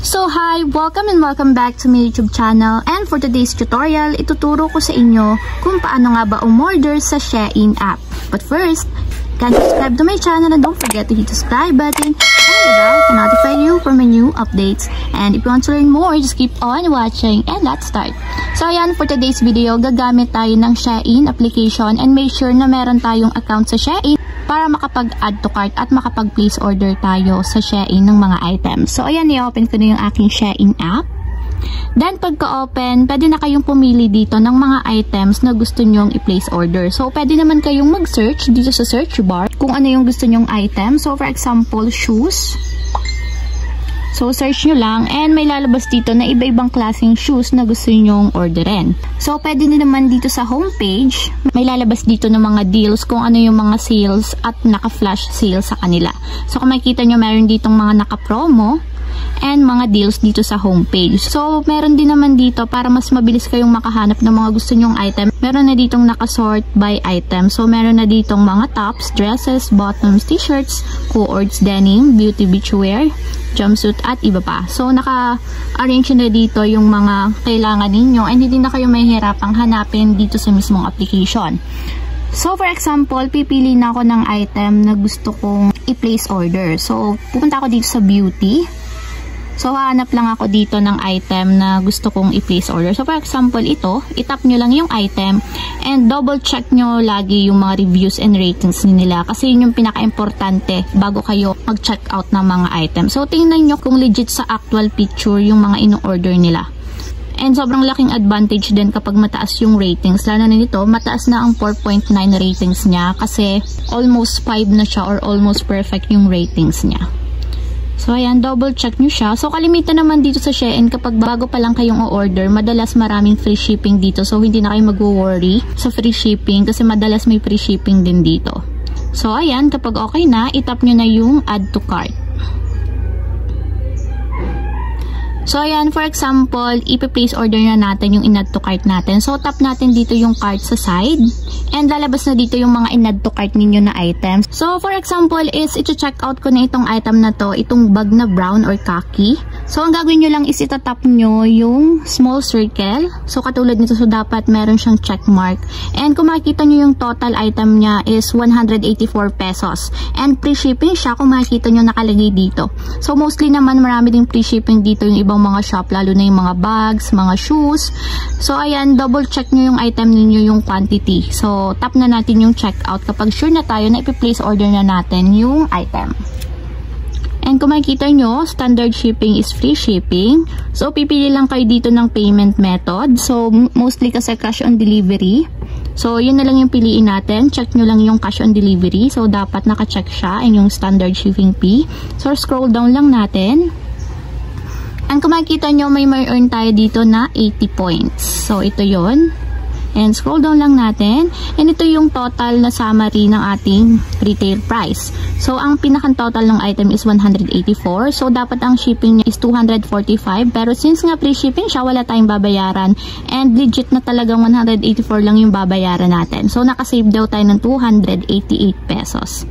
So hi! Welcome and welcome back to my YouTube channel, and for today's tutorial, ituturo ko sa inyo kung paano nga ba umorder sa Shein app. But first, can subscribe to my channel and don't forget to hit the subscribe button and the bell to notify you for my new updates. And if you want to learn more, just keep on watching and let's start. So ayan, for today's video, gagamit tayo ng Shein application and make sure na meron tayong account sa Shein para makapag-add to cart at makapag-place order tayo sa Shein ng mga items. So ayan, i-open ko na yung aking Shein app. Then pagka-open, pwede na kayong pumili dito ng mga items na gusto nyong i-place order. So pwede naman kayong mag-search dito sa search bar kung ano yung gusto nyong item. So for example, shoes. So search nyo lang and may lalabas dito na iba-ibang klaseng shoes na gusto nyong orderin. So pwede din naman dito sa homepage, may lalabas dito ng mga deals kung ano yung mga sales at naka-flash sale sa kanila. So kung makikita nyo, meron ditong mga naka-promo and mga deals dito sa homepage. So meron din naman dito para mas mabilis kayong makahanap ng mga gusto nyong item. Meron na ditong nakasort by item. So meron na ditong mga tops, dresses, bottoms, t-shirts, co-ords, denim, beauty beachwear, jumpsuit at iba pa. So naka-arrange na dito yung mga kailangan ninyo and hindi na kayo mahihirapang hanapin dito sa mismong application. So for example, pipili na ako ng item na gusto kong i-place order. So pupunta ako dito sa beauty. So, hahanap lang ako dito ng item na gusto kong i-place order. So, for example, ito, itap nyo lang yung item and double check nyo lagi yung mga reviews and ratings nila kasi yun yung pinaka-importante bago kayo mag-check out ng mga item. So, tingnan nyo kung legit sa actual picture yung mga ino-order nila. And sobrang laking advantage din kapag mataas yung ratings. Lalo na nito, mataas na ang 4.9 ratings niya kasi almost 5 na siya or almost perfect yung ratings niya. So, ayan, double check nyo siya. So, kalimitan naman dito sa Shein kapag bago pa lang kayong o-order, madalas maraming free shipping dito. So, hindi na kayo mag-worry sa free shipping kasi madalas may free shipping din dito. So, ayan, kapag okay na, itap nyo na yung add to cart. So, ayan, for example, ipi-place order na natin yung in-add to cart natin. So, tap natin dito yung cart sa side. And lalabas na dito yung mga in-add to cart ninyo na items. So, for example, is ito-check out ko na itong item na to, itong bag na brown or khaki. So, ang gagawin nyo lang is itatap nyo yung small circle. So, katulad nito, so dapat meron siyang check mark. And kung makikita nyo yung total item niya is 184 pesos. And free shipping siya kung makikita nyo nakalagay dito. So, mostly naman marami ding free shipping dito yung ibang mga shop, lalo na yung mga bags, mga shoes. So, ayan, double check nyo yung item ninyo, yung quantity. So, tap na natin yung checkout kapag sure na tayo na ipi-place order na natin yung item. And kung makikita nyo, standard shipping is free shipping. So, pipili lang kayo dito ng payment method. So, mostly kasi cash on delivery. So, yun na lang yung piliin natin. Check nyo lang yung cash on delivery. So, dapat naka-check siya and yung standard shipping fee. So, scroll down lang natin. And kung makikita nyo, may earn tayo dito na 80 points. So, ito yon. And scroll down lang natin. And ito yung total na summary ng ating retail price. So, ang pinakang total ng item is 184. So, dapat ang shipping niya is 245. Pero since nga free shipping siya, wala tayong babayaran. And legit na talagang 184 lang yung babayaran natin. So, nakasave daw tayo ng 288 pesos.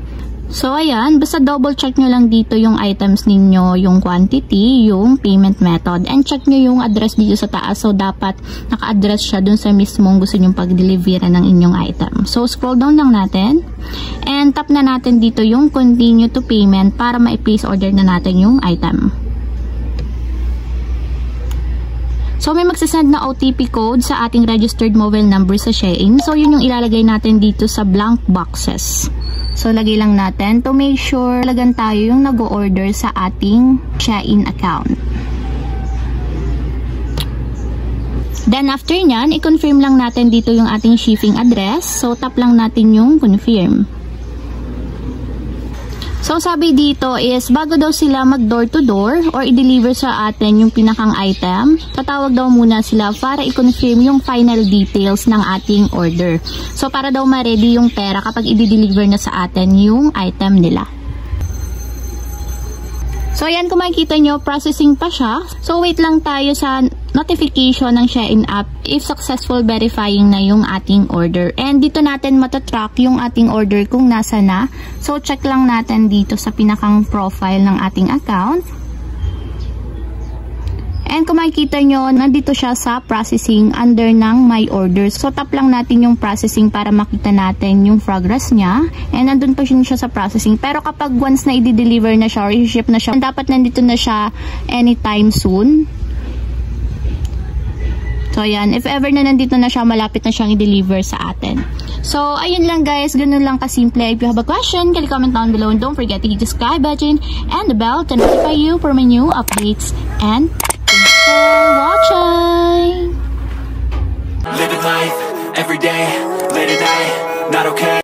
So, ayan, basta double check nyo lang dito yung items ninyo, yung quantity, yung payment method, and check nyo yung address dito sa taas. So, dapat naka-address siya dun sa mismong gusto nyong pag-deliveran ng inyong item. So, scroll down lang natin, and tap na natin dito yung continue to payment para ma-place order na natin yung item. So, may magsasend na OTP code sa ating registered mobile number sa Shein. So, yun yung ilalagay natin dito sa blank boxes. So, lagay lang natin to make sure talagang tayo yung nag-order sa ating Shein account. Then, after nyan, i-confirm lang natin dito yung ating shipping address. So, tap lang natin yung confirm. So, sabi dito is, bago daw sila mag-door to door or i-deliver sa atin yung pinakang item, tatawag daw muna sila para i-confirm yung final details ng ating order. So, para daw ma-ready yung pera kapag i-deliver na sa atin yung item nila. So, ayan, kung makikita nyo, processing pa siya. So, wait lang tayo sa notification ng Shein app if successful verifying na yung ating order. And dito natin matatrack yung ating order kung nasa na. So, check lang natin dito sa pinakang profile ng ating account. And kung makikita nyo, nandito siya sa processing under ng my orders. So tap lang natin yung processing para makita natin yung progress niya. And nandun pa siya sa processing. Pero kapag once na i-deliver na siya or i-ship na siya, dapat nandito na siya anytime soon. So, ayan. If ever na nandito na siya, malapit na siyang i-deliver sa atin. So, ayun lang guys. Ganun lang kasimple. If you have a question, can you comment down below. And don't forget to hit the subscribe button and the bell to notify you for my new updates. And thanks for watching! Living life, every day, late at night, not okay.